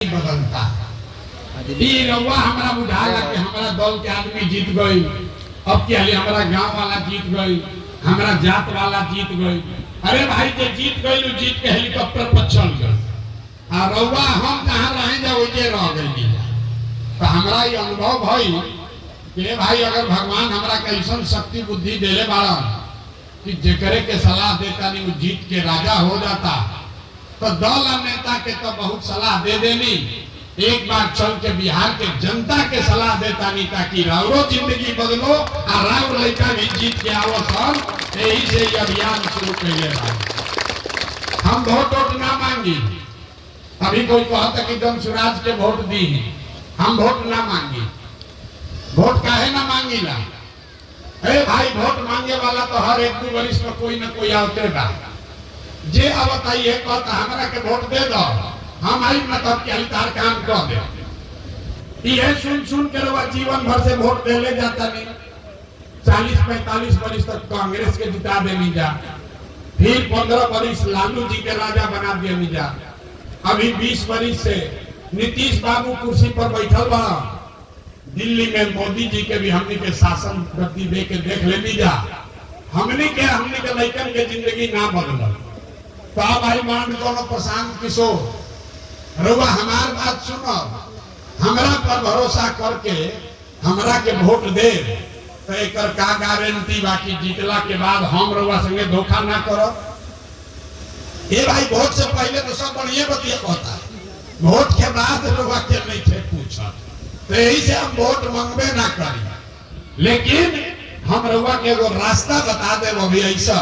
बदलता रउआ हमारा बुझा कि हमारा दल के आदमी जीत गई। अब क्या हमारा गांव वाला जीत गई, हमारा जात वाला जीत गई। अरे भाई जे जीत गई वो जीत के हेलीकॉप्टर पर चल गए और रउआ हम कहाँ रहे जा वही रह गई। तो हमारा ये अनुभव भाई कि भाई अगर भगवान हमारा कैसन शक्ति बुद्धि देले बाड़ा कि जेकरे के सलाह देता नहीं वो जीत के राजा हो जाता, तो दल और नेता के तो बहुत सलाह दे देनी। एक बार चल के बिहार के जनता के सलाह देता नहीं ताकि राउरो जिंदगी बदलो और राउर लड़का भी जीत के आओ सर। यही से ये अभियान शुरू करिए। हम वोट ना मांगी। अभी कोई कहता कि जन स्वराज के वोट दी, हम वोट ना मांगी। वोट काहे ना मांगीला? अरे भाई वोट मांगे वाला तो हर एक दो वर्ष में कोई ना कोई आवते बा। जे अब बताइए कहता हमारा के वोट दे दो, हम आई मतलब कि तार काम कर दे। ये सुन के लोग जीवन भर से वोट दे ले जाता नहीं। 40-45 वर्ष तक कांग्रेस के जिता देनी जा, फिर 15 वर्ष लालू जी के राजा बना देनी जा। अभी 20 वर्ष से नीतीश बाबू कुर्सी पर बैठल बा। दिल्ली में मोदी जी के भी हमने के शासन गति दे के देख लेनी जा। हमने के लड़कन के जिंदगी ना बदल। तो अब भाई मान दोनों प्रशांत किशोर रउआ हमार बात सुनो, हमरा पर भरोसा करके हमरा के वोट दे तो एक का गारंटी बाकी जीतला के बाद हम रउआ संगे धोखा ना करो। ये भाई वोट से पहले तो सब बढ़िया बतिया कहता है, वोट के बाद रउआ के नहीं थे पूछा। तो यही से हम वोट मांगबे ना करी, लेकिन हम रउआ के एगो रास्ता बता दे। वो भी ऐसा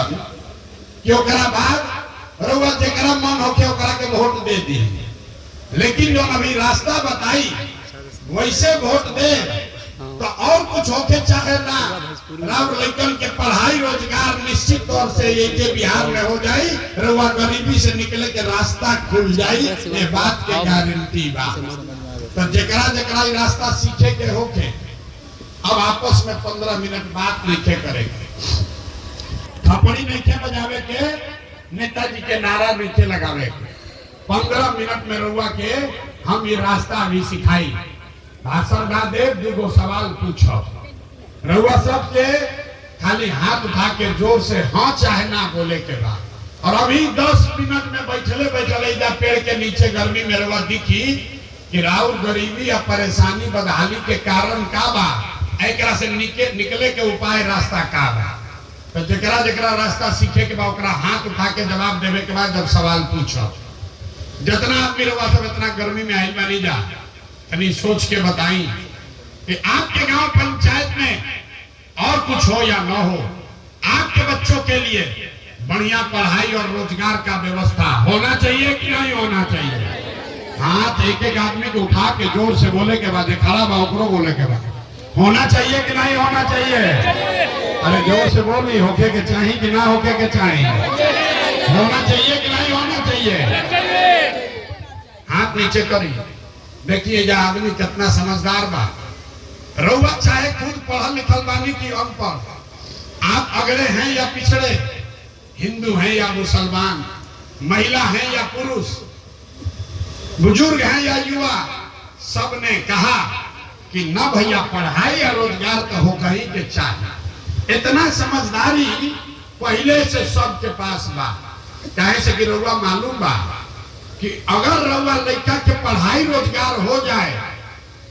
कि ओकरा बाद रउआ जेकरा मन होके ओकरा के वोट दे दी। लेकिन जो अभी रास्ता बताई वैसे वोट दे तो और कुछ होके चाहे ना, राउर लड़कन के पढ़ाई रोजगार निश्चित तौर से ये बिहार में हो जाए। रउआ गरीबी से निकले के रास्ता खुल जाए, ये बात के गारंटी बा। तो जेकरा जेकरा रास्ता सीखे के होके अब आपस में 15 मिनट बात लिखे करेंगे। थपड़ी नहीं बजावे के, नेताजी के नारा नीचे लगावे। 15 मिनट में रउआ के हम ये रास्ता अभी सिखाई। भाषण ना दे, दूगो सवाल पूछो। रउआ सब के खाली हाथ उठा के जोर से हाँ चाहे ना बोले के बाद। और अभी 10 मिनट में बैठले इधर पेड़ के नीचे गर्मी में रउआ दिखी कि राउर गरीबी या परेशानी बदहाली के कारण का बा, एकरा से निकले के उपाय रास्ता का बा। तो जकरा जकरा रास्ता सीखे के बाद हाथ उठा के जवाब देवे के बाद जब सवाल पूछो, जितना आदमी रउआ सब इतना गर्मी में आई बनी जा तनी सोच के बताई कि आपके गांव पंचायत में और कुछ हो या न हो, आपके बच्चों के लिए बढ़िया पढ़ाई और रोजगार का व्यवस्था होना चाहिए कि नहीं होना चाहिए? हाथ एक एक आदमी को उठा के जोर से बोले के बाद खड़ा बा ओकरो बोले के बाद होना चाहिए कि नहीं होना चाहिए? अरे जोर से बोली होके के चाहिए कि ना होके के चाहिए? होना चाहिए कि नहीं होना चाहिए? हाथ नीचे करी। देखिए ये आदमी कितना समझदार बा। रउआ चाहे खुद पढ़ल लिखल बानी की अनपढ़, आप अगड़े हैं या पिछड़े, हिंदू हैं या मुसलमान, महिला हैं या पुरुष, बुजुर्ग हैं या युवा, सबने कहा कि न भैया पढ़ाई या रोजगार तो हो कहीं के चाहिए। इतना समझदारी पहले से सबके पास बा। चाहे से कि रउआ मालूम बा कि अगर रउआ लड़का के पढ़ाई रोजगार हो जाए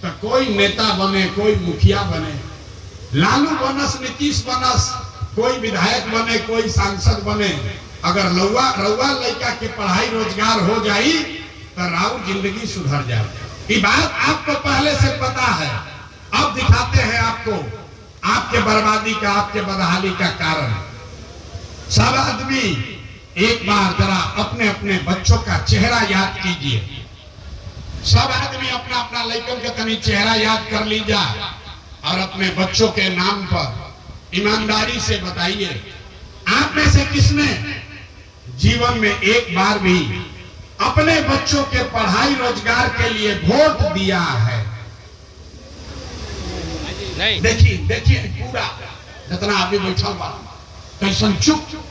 तो कोई नेता बने, कोई मुखिया बने, लालू बनस, नीतीश बनस, कोई विधायक बने, कोई सांसद बने, अगर रउआ लड़का के पढ़ाई रोजगार हो जाए तो राउर जिंदगी सुधर जाए। ये बात आपको पहले से पता है। अब दिखाते हैं आपको आपके बर्बादी का, आपके बदहाली का कारण। सब आदमी एक बार जरा अपने अपने बच्चों का चेहरा याद कीजिए। सब आदमी अपना अपना लड़कन के तनी चेहरा याद कर लीजिए और अपने बच्चों के नाम पर ईमानदारी से बताइए, आप में से किसने जीवन में एक बार भी अपने बच्चों के पढ़ाई रोजगार के लिए वोट दिया है? नहीं। देखिए पूरा जितना आदमी बैठा हुआ कैसन चुप।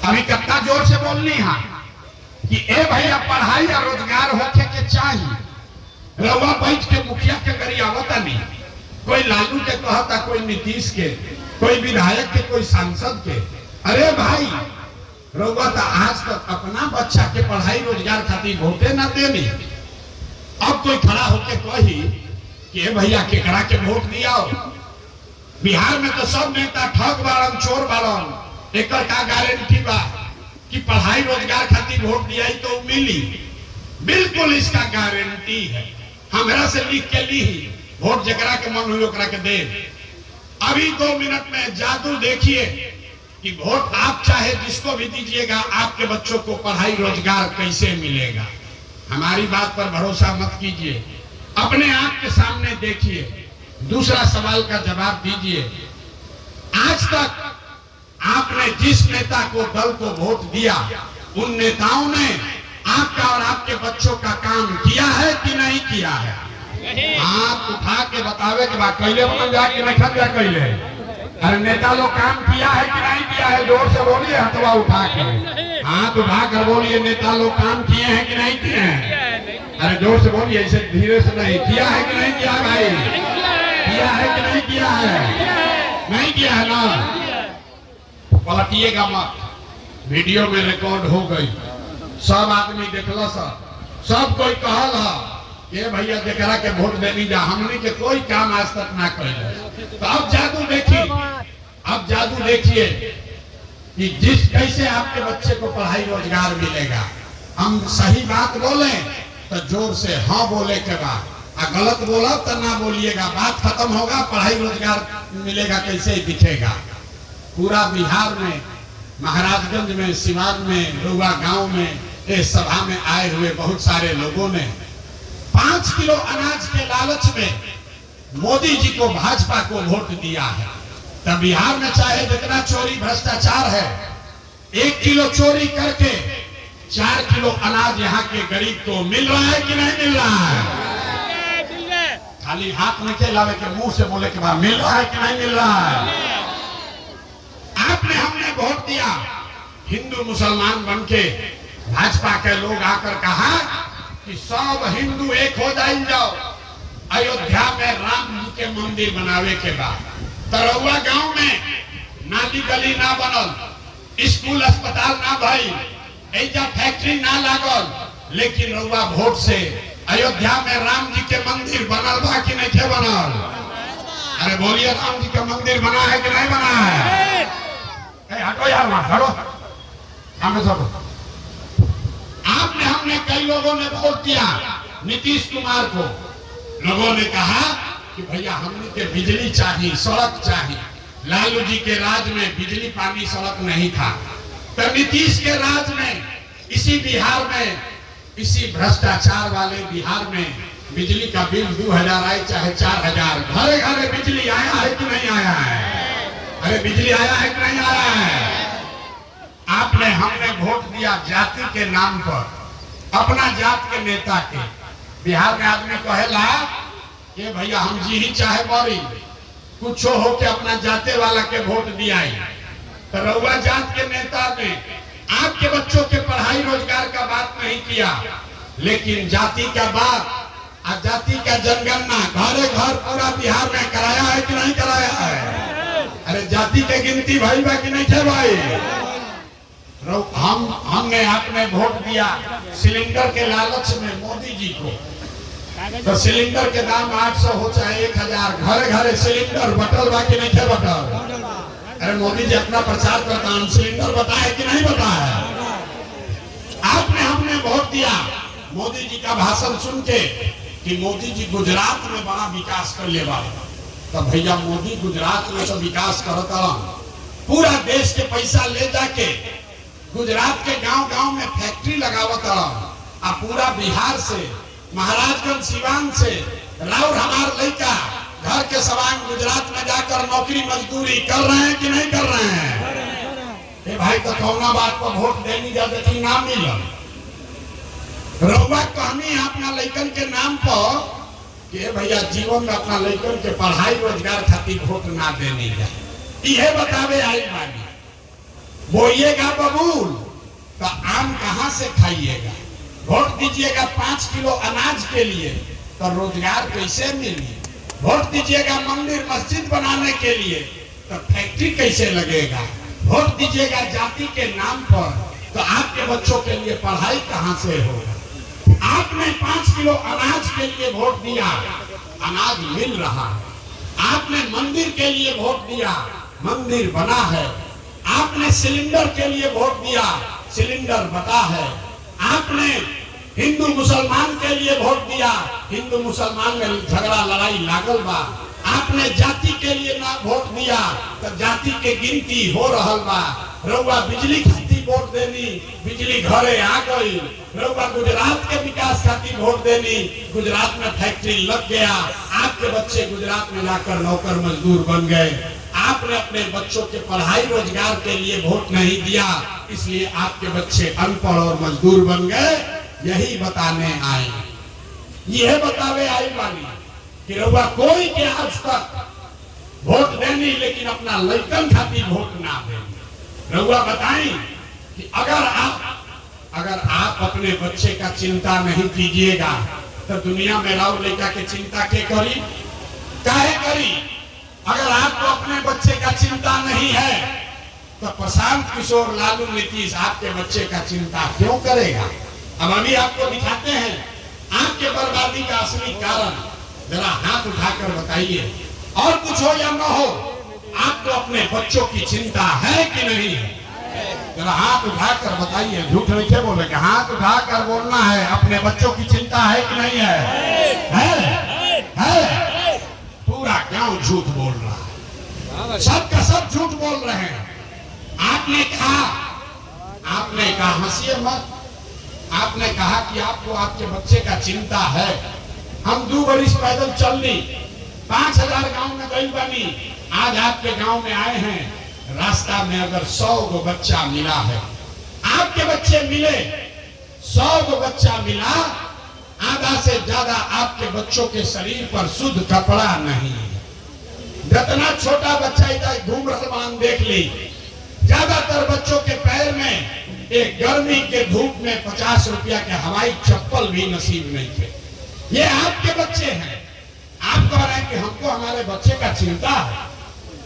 अभी कितना जोर से बोलनी है, कि ए भैया पढ़ाई और रोजगार होके के चाहिए। रउआ बैठ के मुखिया के करी आवता नहीं, कोई लालू के कहता, कोई नीतीश के, कोई विधायक के, कोई सांसद के। अरे भाई रउआ तो आज तक अपना बच्चा के पढ़ाई रोजगार खातिर वोटे ना देनी। अब कोई खड़ा होके कही कि भैया केकरा के वोट दिया। बिहार में तो सब नेता ठग बाड़न, चोर बाड़न। एक का गारंटी बा कि पढ़ाई रोजगार खातिर वोट दिया तो मिली? बिल्कुल इसका गारंटी है। हमरा से लिख के ली, वोट जकरा के मन हुई ओकरा के दे। अभी 2 मिनट में जादू देखिए कि वोट आप चाहे जिसको भी दीजिएगा, आपके बच्चों को पढ़ाई रोजगार कैसे मिलेगा। हमारी बात पर भरोसा मत कीजिए, अपने आप के सामने देखिए। दूसरा सवाल का जवाब दीजिए, आज तक आपने जिस नेता को, दल को वोट दिया, उन नेताओं ने आपका और आपके बच्चों का काम किया है कि नहीं किया है? हाथ उठा के बतावे के बाद कैले बन जा कि नहीं जा कैले। अरे नेता लोग काम किया है कि नहीं किया है? जोर से बोलिए, हथवा उठा के, हाथ उठा कर बोलिए, नेता लोग काम किए हैं कि नहीं किए हैं? अरे जोर से बोलिए, ऐसे धीरे से नहीं। किया है कि नहीं किया भाई? किया है कि नहीं किया है? नहीं किया है ना? पलटिएगा मत, वीडियो में रिकॉर्ड हो गई, सब आदमी देखल, सब कोई कहल है भैया जरा के वोट देनी जा, हमने के कोई काम आज तक ना करे। तो अब जादू देखिए, अब जादू देखिए कि जिस कैसे आपके बच्चे को पढ़ाई रोजगार मिलेगा। हम सही बात बोले तो जोर से हाँ बोले के बाद, गलत बोला तो ना बोलिएगा, बात खत्म होगा। पढ़ाई रोजगार मिलेगा कैसे दिखेगा? पूरा बिहार में, महाराजगंज में, सिवान में, रुआ गांव में, इस सभा में आए हुए बहुत सारे लोगों ने 5 किलो अनाज के लालच में मोदी जी को, भाजपा को वोट दिया है। तब बिहार में चाहे जितना चोरी भ्रष्टाचार है, 1 किलो चोरी करके 4 किलो अनाज यहाँ के गरीब को मिल रहा है कि नहीं मिल रहा है? खाली हाथ नीचे लावे के, मुंह से बोले के बाद मिल रहा है कि नहीं मिल रहा है? आपने, हमने वोट दिया, हिंदू मुसलमान बन के भाजपा के लोग आकर कहा कि सब हिंदू एक हो जाओ, अयोध्या में राम जी के मंदिर बनावे के बाद। तरौआ गांव में नाली गली ना बनल, स्कूल अस्पताल ना भइल, ऐजा फैक्ट्री ना लागल, लेकिन रउआ वोट से अयोध्या में राम जी के मंदिर बनल बा कि नहीं बनल? अरे बोलिए, राम जी का मंदिर बना है कि नहीं बना है? हटो यार, वहां हटो। आपने, हमने, कई लोगों ने वोट दिया नीतीश कुमार को। लोगों ने कहा कि भैया हमने के बिजली चाहिए, सड़क चाहिए। लालू जी के राज में बिजली पानी सड़क नहीं था, तो नीतीश के राज में, इसी बिहार में, इसी भ्रष्टाचार वाले बिहार में बिजली का बिल 2000 आए चाहे 4000, घरे घरे बिजली आया है कि नहीं आया है? अरे बिजली आया है कि नहीं आया है? आपने, हमने वोट दिया जाति के नाम पर, अपना जात के नेता के। बिहार में आदमी कहेला कि भैया हम जी ही चाहे मरी, कुछ हो के अपना जाते वाला के वोट दिया। तो रउआ जात के नेता ने आपके बच्चों के पढ़ाई रोजगार का बात नहीं किया, लेकिन जाति का बात, जाति का जनगणना घरे घर पूरा बिहार में कराया है कि नहीं कराया है? अरे जाति के गिनती भाई बा कि नहीं थे भाई? हमने, आपने वोट दिया सिलेंडर के लालच में मोदी जी को। तो सिलेंडर के दाम 800 हो चाहे 1000, घरे घरे सिलेंडर बटल बा कि नहीं थे बटल? अरे मोदी जी अपना प्रचार करता है, सिलेंडर बताए कि नहीं बताया? आपने, हमने वोट दिया मोदी जी का भाषण सुन के कि मोदी जी गुजरात में बड़ा विकास कर ले वाला। तो भैया मोदी गुजरात में तो विकास करता, पूरा देश के पैसा ले जाके गुजरात के गांव-गांव में फैक्ट्री लगावता, और पूरा बिहार से, महाराजगंज, सिवान से राउर हमार लड़का घर के सवांग गुजरात में जाकर नौकरी मजदूरी कर रहे हैं कि नहीं कर रहे हैं? भाई तो कौना बात पर वोट देनी जा देखी नाम मिलल। रउआ कहनी अपना लड़कन के नाम पर कि भैया जीवन में अपना लड़कन के पढ़ाई रोजगार खातिर वोट ना देनी जाए, यह बतावे आई बानी। बोइएगा बबूल तो आम कहाँ से खाइएगा? वोट दीजिएगा 5 किलो अनाज के लिए तो रोजगार कैसे मिली? वोट दीजिएगा मंदिर मस्जिद बनाने के लिए तो फैक्ट्री कैसे लगेगा? वोट दीजिएगा जाति के नाम पर तो आपके बच्चों के लिए पढ़ाई कहाँ से होगा? आपने 5 किलो अनाज के लिए वोट दिया, अनाज मिल रहा है। आपने मंदिर के लिए वोट दिया, मंदिर बना है। आपने सिलेंडर के लिए वोट दिया, सिलेंडर बता है। आपने हिंदू मुसलमान के लिए वोट दिया, हिंदू मुसलमान में झगड़ा लड़ाई लागल बा। आपने जाति के लिए ना वोट दिया तो जाति के गिनती हो रहल बा। रउआ बिजली खातिर वोट देनी, बिजली घरे आ गई। रउआ गुजरात के विकास खातिर वोट देनी, गुजरात में फैक्ट्री लग गया। आपके बच्चे गुजरात में जाकर नौकर मजदूर बन गए। आपने अपने बच्चों के पढ़ाई रोजगार के लिए वोट नहीं दिया, इसलिए आपके बच्चे अनपढ़ और मजदूर बन गए। यही बताने आए, यह बतावे आई वाली कि रउआ कोई के आज तक वोट देनी लेकिन अपना लड़कन खातिर वोट ना देनी। रउआ बताई कि अगर आप अपने बच्चे का चिंता नहीं कीजिएगा तो दुनिया में राव लड़का के चिंता के करी, काहे करी? अगर आपको अपने बच्चे का चिंता नहीं है तो प्रशांत किशोर, लालू, नीतीश आपके बच्चे का चिंता क्यों करेगा? अब अभी आपको दिखाते हैं आपके बर्बादी का असली कारण। जरा हाथ उठाकर बताइए, और कुछ हो या न हो, आपको अपने बच्चों की चिंता है कि नहीं है? जरा हाथ उठाकर बताइए, झूठ नहीं क्या बोलेंगे, हाथ उठाकर बोलना है। अपने बच्चों की चिंता है कि नहीं है? है? पूरा गांव झूठ बोल रहा है, सब का सब झूठ बोल रहे हैं। आपने कहा हंसिए मत, आपने कहा कि आपको आपके बच्चे का चिंता है। हम 2 बरिस पैदल चल ली, 5000 गांव में गई बनी, आज आपके गांव में आए हैं। रास्ता में अगर 100 गो बच्चा मिला है, आपके बच्चे मिले, 100 गो बच्चा मिला, आधा से ज्यादा आपके बच्चों के शरीर पर शुद्ध कपड़ा नहीं है। जितना छोटा बच्चा इधर घूम रहा देख ली, ज्यादातर बच्चों के पैर में एक गर्मी के धूप में 50 रुपया के हवाई चप्पल भी नसीब नहीं थे। ये आपके बच्चे हैं। आप कह रहे हैं कि हमको हमारे बच्चे का चिंता है।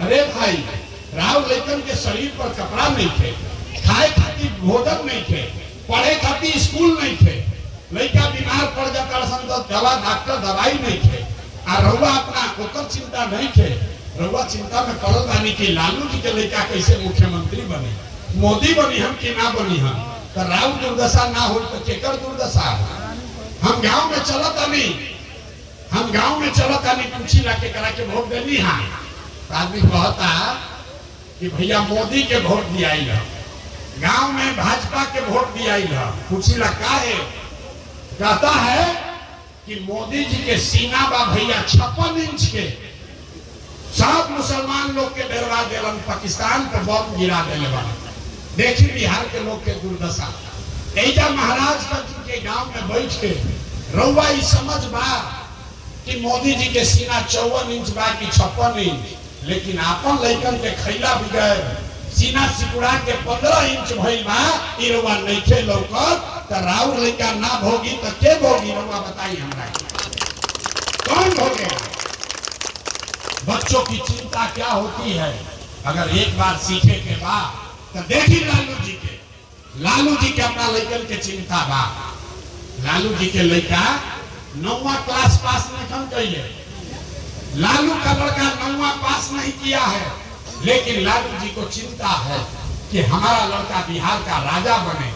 अरे भाई, राव लेकन के शरीर पर कपड़ा नहीं थे, खाए खातिर भोजन नहीं थे, पढ़े खातिर स्कूल नहीं थे, लड़का बीमार पड़ जाता तो दवा डॉक्टर दवाई नहीं थे। और रउआ अपना ओकर चिंता नहीं थे। रउआ चिंता में पड़ल बानी कि लालू जी के लड़का कैसे मुख्यमंत्री बने, मोदी बनी हम कि ना बनी हम। तो राव दुर्दशा ना हो तो केकर दुर्दशा? हम गांव में चलत आनी पूछी ला के करा के वोट देनी। हाँ, आदमी कहता कि भैया मोदी के वोट दिया, गांव में भाजपा के वोट दिया, पूछी ला का है? कहता है कि मोदी जी के सीना बा भैया 56 इंच के, सब मुसलमान लोग के डरवा देवन, पाकिस्तान पर बम गिरा देले बा। देखी बिहार के लोग के दुर्दशा। ऐजा महाराजगंज के गांव में बैठ के रउआ ई समझ बा कि मोदी जी के सीना 54 इंच बा कि 56 इंच, लेकिन आपन लड़कन के खैला बिगड़ सीना सिकुड़ा के 15 इंच भइल बा। ई रउआ नइखे लौकत तो राउर लड़का ना भोगी तो के भोगी? रउआ बताई हमरा, कौन भोगेगा? बच्चों की चिंता क्या होती है अगर एक बार सीखे के बाद तो देखी लालू जी के अपना लड़कन के चिंता बा। लालू जी के लड़का 9वां क्लास पास नहीं कैले, लालू का लड़का 9वां पास नहीं किया है, लेकिन लालू जी को चिंता है कि हमारा लड़का बिहार का राजा बने।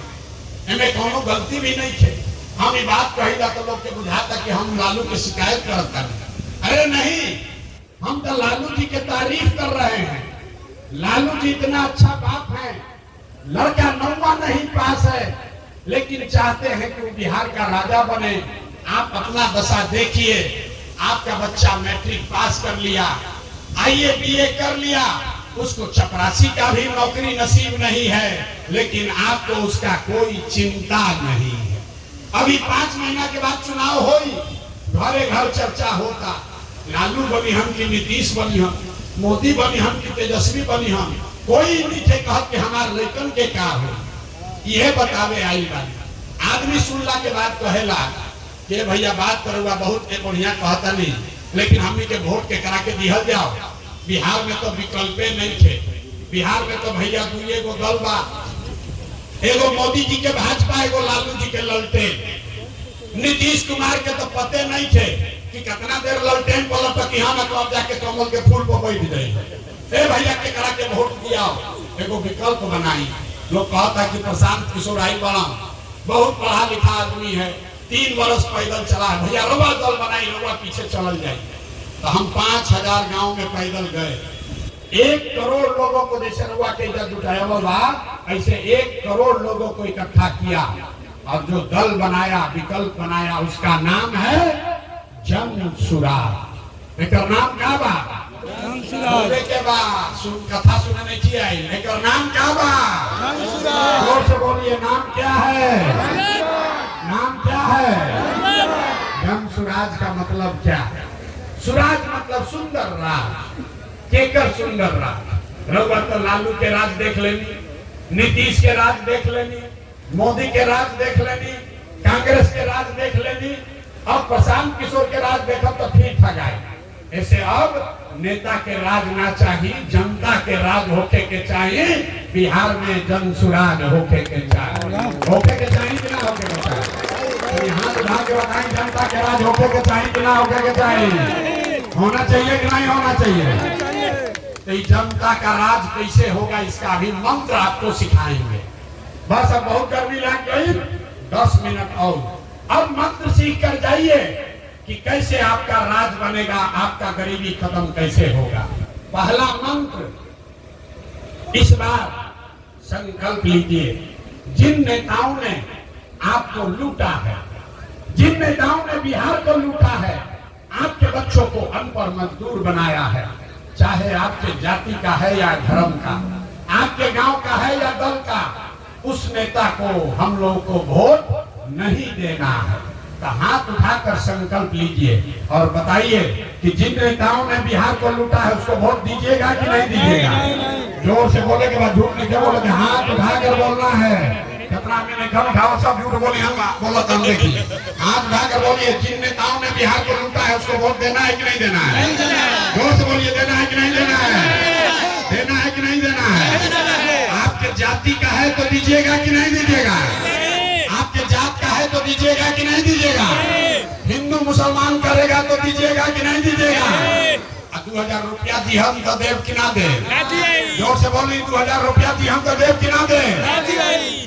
इनमें कोनो गलती भी नहीं थे। हम ये बात कही तो लोग के बुझाता कि हम लालू की शिकायत करता नहीं। अरे नहीं, हम तो लालू जी के तारीफ कर रहे हैं। लालू जी इतना अच्छा बाप है, लड़का 9वां नहीं पास है लेकिन चाहते हैं कि वो बिहार का राजा बने। आप अपना दशा देखिए, आपका बच्चा मैट्रिक पास कर लिया, IAA BA कर लिया, उसको चपरासी का भी नौकरी नसीब नहीं है, लेकिन आपको उसका कोई चिंता नहीं है। अभी 5 महीना के बाद चुनाव होई, घरे घर चर्चा होता, लालू बनी हम कि नीतीश बनी हम, मोदी बनी हम कि तेजस्वी बनी हम। कोई नहीं थे कहत कि हमारे लड़कन के क्या हो। ये बतावे आई बात। आदमी सुनला के बाद कहेला कि भैया बात करूँगा बहुत के बढ़िया कहता नहीं, लेकिन हमनी के वोट के करा के दिहल जाओ। बिहार में तो विकल्पे नहीं थे। बिहार में तो भैया दुए गो दल बा, एगो मोदी जी के भाजपा, एगो लालू जी के ललटेन। नीतीश कुमार के तो पते नहीं थे कि कितना देर ललटेन पलट कि हम कब जाके कमल के फूल पर बैठ गए। ए भैया के करा के वोट दिया, एगो विकल्प बनाई। लोग कहता कि प्रशांत किशोर आई बड़ा बहुत पढ़ा लिखा आदमी है, 3 वर्ष पैदल चला है, भैया रवा दल बनाई, रवा पीछे चल जाए। तो हम 5000 गांव में पैदल गए। 1 करोड़ लोगों को जैसे रवा के इधर जुटाया बा, ऐसे 1 करोड़ लोगों को इकट्ठा किया और जो दल बनाया, विकल्प बनाया, उसका नाम है जन सुराज। एक नाम क्या बा? के बा कथा सुनने नहीं चाहिए आई। एक नाम क्या बा? जोर से बोलिए, नाम क्या है? नाम क्या है? जन सुराज का मतलब क्या है? सुराज मतलब सुंदर राज। केकर सुंदर राज? रउआ तो लालू के राज देख लेनी, नीतीश के राज देख लेनी, मोदी के राज देख लेनी, कांग्रेस के राज देख लेनी। अब प्रशांत किशोर के राज देखो तो ठीक ठाक आए। ऐसे अब नेता के राज ना चाहिए, जनता के राज होके के चाहिए। बिहार में जन सुराज होके के चाहिए। होके के चाहिए कि ना होके के चाहिए? यहाँ उठा के बताएं, जनता के राज होके के चाहिए कि ना होके के चाहिए? होना चाहिए कि नहीं होना चाहिए? तो जनता का राज कैसे होगा, इसका भी मंत्र आपको सिखाएंगे। बस अब बहुत गर्मी लग गई, 10 मिनट और। अब मंत्र सीख कर जाइए कि कैसे आपका राज बनेगा, आपका गरीबी खत्म कैसे होगा। पहला मंत्र, इस बार संकल्प लीजिए, जिन नेताओं ने आपको लूटा है, जिन नेताओं ने बिहार को लूटा है, आपके बच्चों को अनपढ़ मजदूर बनाया है, चाहे आपके जाति का है या धर्म का, आपके गांव का है या दल का, उस नेता को हम लोगों को वोट नहीं देना है। तो हाथ उठाकर संकल्प लीजिए और बताइए कि जिन नेताओं ने बिहार को लूटा है उसको वोट दीजिएगा कि नहीं दीजिएगा? जोर से बोले के बाद झूठ नहीं बोले कि हाथ उठाकर बोलना है। कितना मैंने कम खाओ, सब झूठ बोले, हम बोला तो देखिए। हाथ उठाकर बोलिए, जिन नेताओं ने बिहार को लूटा है उसको वोट देना है कि नहीं देना है? जोर से बोलिए, देना है कि नहीं देना है? देना है कि नहीं देना है? आपके जाति का है तो दीजिएगा कि नहीं दीजिएगा? आपके जात का है तो दीजिएगा कि नहीं दीजिएगा? हिंदू मुसलमान करेगा तो दीजिएगा कि नहीं दीजिएगा? 2000 रुपया दी हम तो देव कि ना दे? जोर से बोली, 2000 रुपया दी हम तो देव कि ना दे?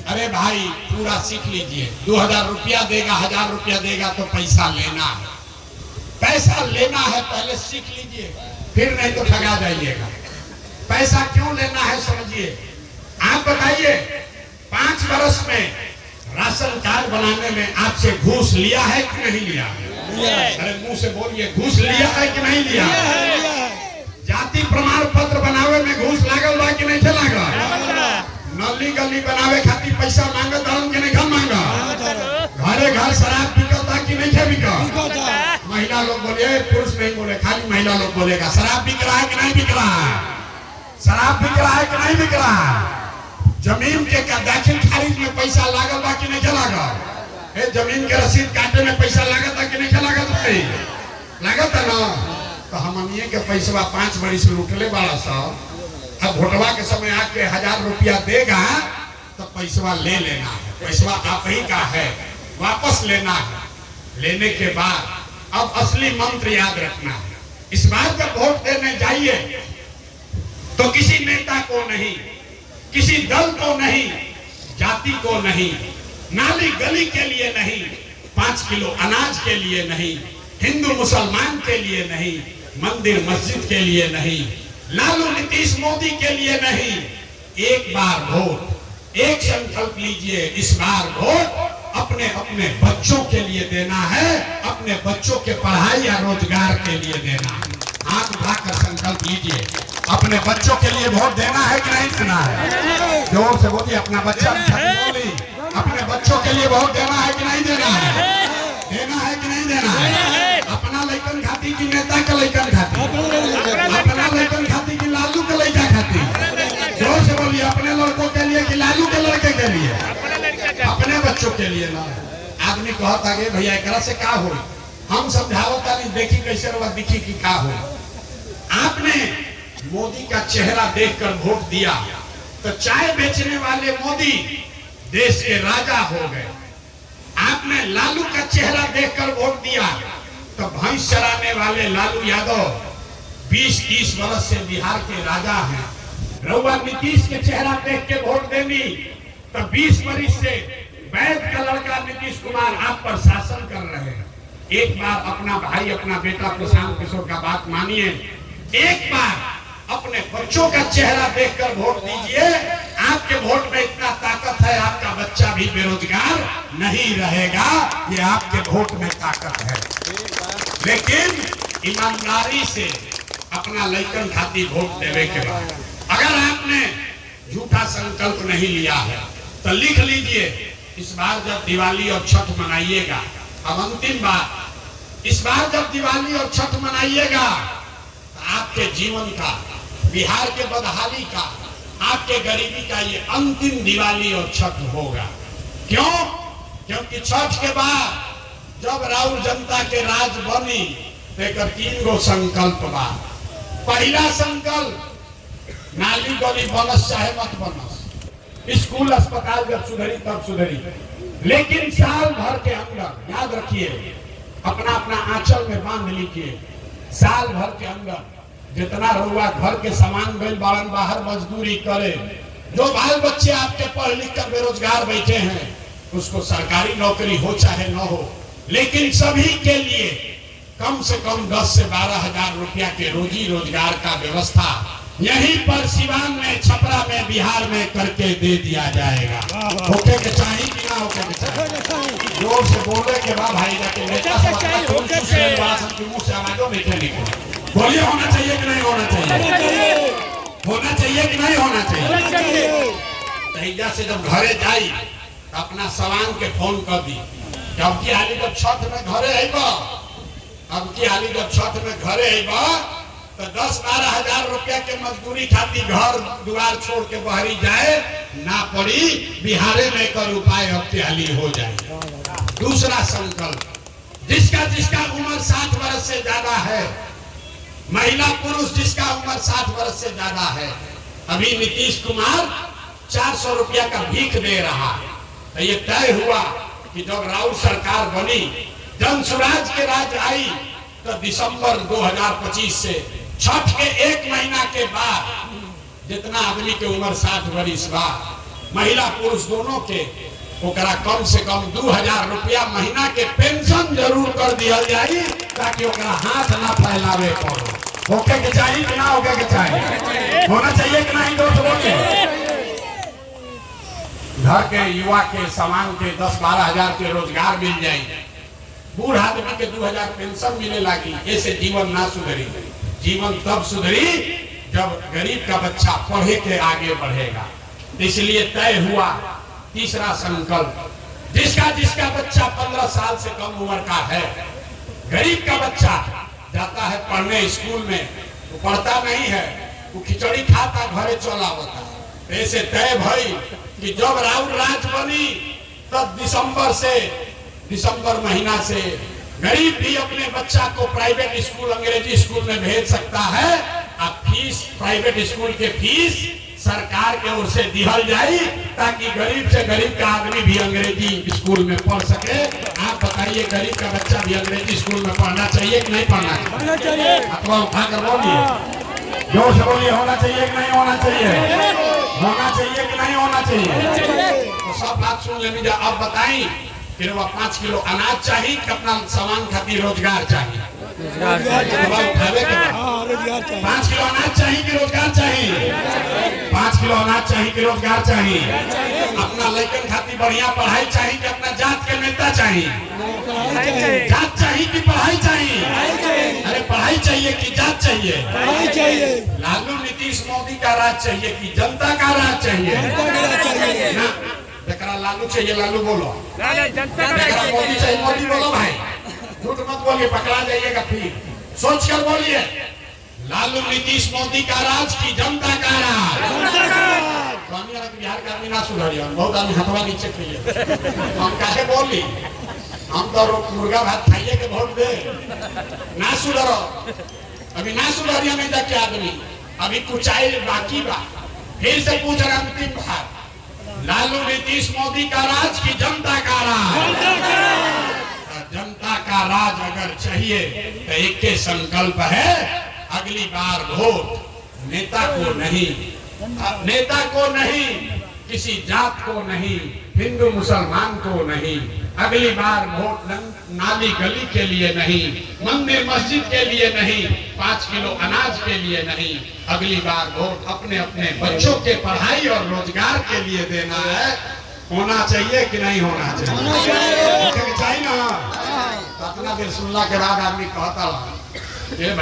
अरे भाई पूरा सीख लीजिए, 2000 रुपया देगा, 1000 रुपया देगा तो पैसा लेना है। पैसा लेना है पहले सीख लीजिए, फिर नहीं तो ठगा जाइएगा। पैसा क्यों लेना है समझिए। आप बताइए, 5 वर्ष में राशन कार्ड बनाने में आपसे घूस लिया है कि नहीं लिया? अरे मुंह से बोलिए, घूस लिया है कि नहीं लिया? जाति प्रमाण पत्र बनावे में घूस लागल बा कि नहीं लागल? नली गली बनावे खातिर पैसा मांगत हन कि नहीं मांगा? घरे घर शराब बिकता कि नहीं बिकता? महिला लोग बोले, पुरुष नहीं बोले, खाली महिला लोग बोलेगा। शराब बिक रहा है कि नहीं बिक रहा है? शराब बिक रहा है कि नहीं बिक रहा है? जमीन के दाखिल खारिज में पैसा लागल बा कि नहीं लागल? जमीन के रसीद काटे में पैसा लागत कि नहीं लागत? लागत है ना? तो हमनिए के पैसा 5 बरिस लूटले वाला सब, अब वोटवा के समय आके 1000 रुपया देगा तो पैसा ले लेना है। पैसा आप ही का है, वापस लेना है। लेने के बाद अब असली मंत्र याद रखना है। इस बात का वोट देने जाइए तो किसी नेता को नहीं, किसी दल को नहीं, जाति को नहीं, नाली गली के लिए नहीं, 5 किलो अनाज के लिए नहीं, हिंदू मुसलमान के लिए नहीं, मंदिर मस्जिद के लिए नहीं, लालू नीतीश मोदी के लिए नहीं। एक बार वोट, एक संकल्प लीजिए, इस बार वोट अपने अपने बच्चों के लिए देना है, अपने बच्चों के पढ़ाई या रोजगार के लिए देना है। हाथ उठाकर संकल्प लीजिए, अपने बच्चों के लिए वोट देना है कि नहीं देना है? जोर से बोलिए, अपना बच्चा बोली, अपने बच्चों के लिए वोट देना है कि नहीं देना है? देना है कि नहीं देना है? अपना लड़कन खाती की नेता का लड़कन खाती? अपना लड़कन खाती की लालू के लड़का खाती? जोर से बोलिए, अपने लड़कों के लिए कि लालू के लड़के के लिए? बच्चों के लिए ना आदमी कहता है भैया एकरा से का हो, हम समझावता नहीं, देखी कैसे रवा दिखी कि का हो। आपने मोदी का चेहरा देखकर वोट दिया तो चाय बेचने वाले मोदी देश के राजा हो गए। आपने लालू का चेहरा देखकर वोट दिया तो भैंस चराने वाले लालू यादव 20-30 वर्ष से बिहार के राजा हैं। रउआ नीतीश के चेहरा देख के वोट देनी तो 20 वर्ष से वैद का लड़का नीतीश कुमार आप पर शासन कर रहे हैं। एक बार अपना भाई अपना बेटा प्रशांत किशोर का बात मानिए, एक बार अपने बच्चों का चेहरा देखकर वोट दीजिए। आपके वोट में इतना ताकत है, आपका बच्चा भी बेरोजगार नहीं रहेगा, ये आपके वोट में ताकत है। लेकिन ईमानदारी से अपना लइकन खातिर वोट देवे के बाद अगर आपने झूठा संकल्प नहीं लिया है तो लिख लीजिए, इस बार जब दिवाली और छठ मनाइएगा, अब अंतिम बात, इस बार जब दिवाली और छठ मनाइएगा तो आपके जीवन का, बिहार के बदहाली का, आपके गरीबी का ये अंतिम दिवाली और छठ होगा। क्यों? क्योंकि छठ के बाद जब राउर जनता के राज बनी तो 3 गो संकल्प बा। पहला संकल्प, नाली गली बनस चाहे मत बनस, स्कूल अस्पताल जब सुधरी तब सुधरी, लेकिन साल भर के अंदर, याद रखिए, अपना अपना आंचल में बांध लीजिए, साल भर के अंदर जितना रउआ घर के सामान गइल बाड़न बाहर मजदूरी करे, जो बाल बच्चे आपके पढ़ लिख कर बेरोजगार बैठे हैं, उसको सरकारी नौकरी हो चाहे न हो, लेकिन सभी के लिए कम से कम 10 से 12 हजार रुपया के रोजी रोजगार का व्यवस्था यहीं पर सिवान में, छपरा में, बिहार में करके दे दिया जाएगा। होके के चाहिए कि ना होके के चाहिए? जोर से बोले के बाद भाई जाके नेता के मुंह से आवाजों मीठे निकले। बोलिए, होना चाहिए कि नहीं होना चाहिए? होना चाहिए कि नहीं होना चाहिए? तहिया से जब घरे जाई अपना सवान के फोन कर दी, अब की हाली जब छठ में घरे आईबा, अब की हाली जब छठ में घरे आईबा तो 10-12 हजार रुपया के मजदूरी खाती घर द्वार छोड़ के बहरी जाए ना पड़ी, बिहारे में कर उपाय अब की हाली हो जाए। दूसरा संकल्प, जिसका जिसका उम्र 60 वर्ष से ज्यादा है, महिला पुरुष जिसका उम्र 60 वर्ष से ज्यादा है, अभी नीतीश कुमार 400 रुपया का भीख दे रहा है। तो ये तय हुआ कि जब राउत सरकार बनी, जन स्वराज के राज आई, तो दिसंबर 2025 से छठ के 1 महीना के बाद जितना आदमी के उम्र 60 वर्ष बा, महिला पुरुष दोनों के, ओकरा कम से कम 2000 रुपया महीना के पेंशन जरूर कर दिया जाए, ताकि ओकरा हाथ ना फैलावे पड़ो। होके के चाहिए कि ना होके के चाहिए? होना चाहिए कि नहीं? दोस्त बोलिए। घर के युवा के, सामान के 10-12 हजार के रोजगार मिल जाए, बूढ़ आदमी के 2000 पेंशन मिले लगी, ऐसे जीवन ना सुधरी। जीवन तब सुधरी जब गरीब का बच्चा पढ़े के आगे बढ़ेगा। इसलिए तय हुआ तीसरा संकल्प, जिसका जिसका बच्चा 15 साल से कम उम्र का है, गरीब का बच्चा जाता है पढ़ने स्कूल में, वो पढ़ता नहीं है, वो खिचड़ी खाता घरे चला होता है। ऐसे तय भाई कि जब राउर राज बनी तब दिसंबर महीना से गरीब भी अपने बच्चा को प्राइवेट स्कूल, अंग्रेजी स्कूल में भेज सकता है। अब फीस, प्राइवेट स्कूल के फीस सरकार के ओर से दिहल जाए, ताकि गरीब से गरीब का आदमी भी अंग्रेजी स्कूल में पढ़ सके। आप बताइए, गरीब का बच्चा भी अंग्रेजी स्कूल में पढ़ना चाहिए कि नहीं पढ़ना चाहिए? अथवा उठा कर बोलिए, जोर से बोलिए, होना चाहिए कि नहीं होना चाहिए? होना चाहिए कि नहीं होना चाहिए? तो सब बात सुन लेनी। अब बताई, फिर वह 5 किलो अनाज चाहिए कि अपना सामान खातिर रोजगार चाहिए? 5 किलो अनाज चाहिए कि रोजगार चाहिए? 5 किलो अनाज चाहिए कि रोजगार चाहिए? अपना लड़कन खातिर बढ़िया पढ़ाई चाहिए कि अपना जात के नेता चाहिए? जात चाहिए कि पढ़ाई चाहिए? अरे पढ़ाई चाहिए कि जात चाहिए? लालू नीतीश मोदी का राज चाहिए कि जनता का राज चाहिए? ना, लालू चाहिए लालू बोलो, मोदी चाहिए मोदी बोलो। भाई झूठ मत बोलिए, पकड़ा जाइएगा। फिर सोच कर बोलिए, लालू नीतीश मोदी का राज की जनता का राज? स्वामी वाला बिहार का आदमी ना सुधरियो बहुत आदमी हथवा नीचे करिए हम काहे बोली हम तो मुर्गा भात खाइए के वोट दे ना सुधरो अभी ना सुधरियो नहीं जाके आदमी अभी कुछ आए बाकी बा फिर से पूछ रहा अंतिम बात लालू नीतीश मोदी का राज की जनता का राज जनता का राज अगर चाहिए तो एक के संकल्प है अगली बार वोट नेता को नहीं किसी जात को नहीं हिंदू मुसलमान को नहीं अगली बार वोट नाली गली के लिए नहीं मंदिर मस्जिद के लिए नहीं 5 किलो अनाज के लिए नहीं अगली बार वोट अपने अपने बच्चों के पढ़ाई और रोजगार के लिए देना है होना चाहिए कि नहीं होना चाहिए ना इतना देर सुनला के बाद आदमी कहता है भैया